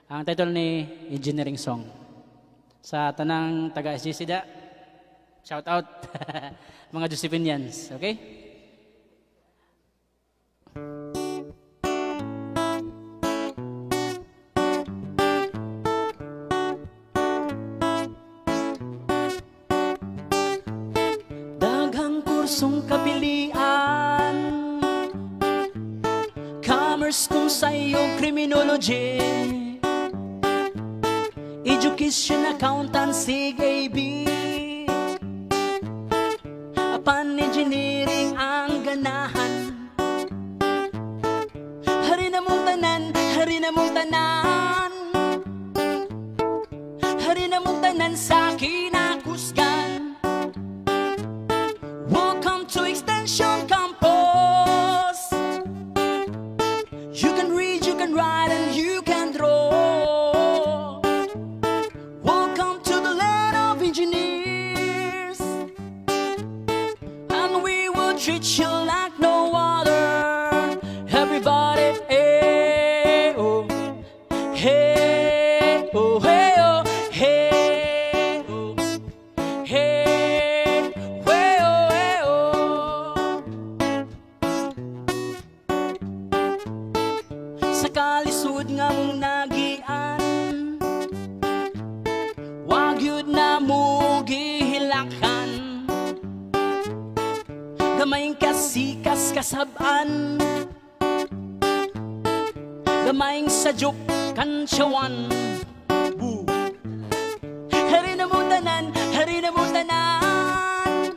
Ang title ni Engineering Song. Sa tanang taga-SGC da, shout out mga Josephinians, okay? Daghang kursong kapilian, commerce kung sayo criminology, education, accountancy, AB, apan engineering ang ganahan. Hari na mong tanan, hari na mong tanan, hari na mong tanan sa kinakusgan. Welcome to Extension Campus. You can read, you can write, and you can draw. Welcome to the land of engineers, and we will treat you like no other. Everybody, hey, oh, hey, oh, hey, oh, hey, oh, hey, way, oh, hey, oh. Sa kalisod nga mong nagian, wag yun na mo gihilakan. Gamayng kasikas kasaban, gamayng sadyok kansyawan. Hari na mo tanan, hari na mo tanan,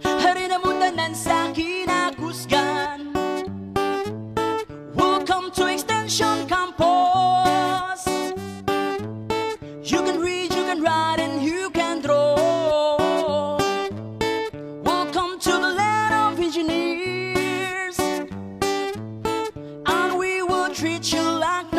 hari na mo tanan sa kinakusgan. Welcome to Extension Campus. You can read, you can write, and you can draw. Welcome to the land of engineers, and we will treat you like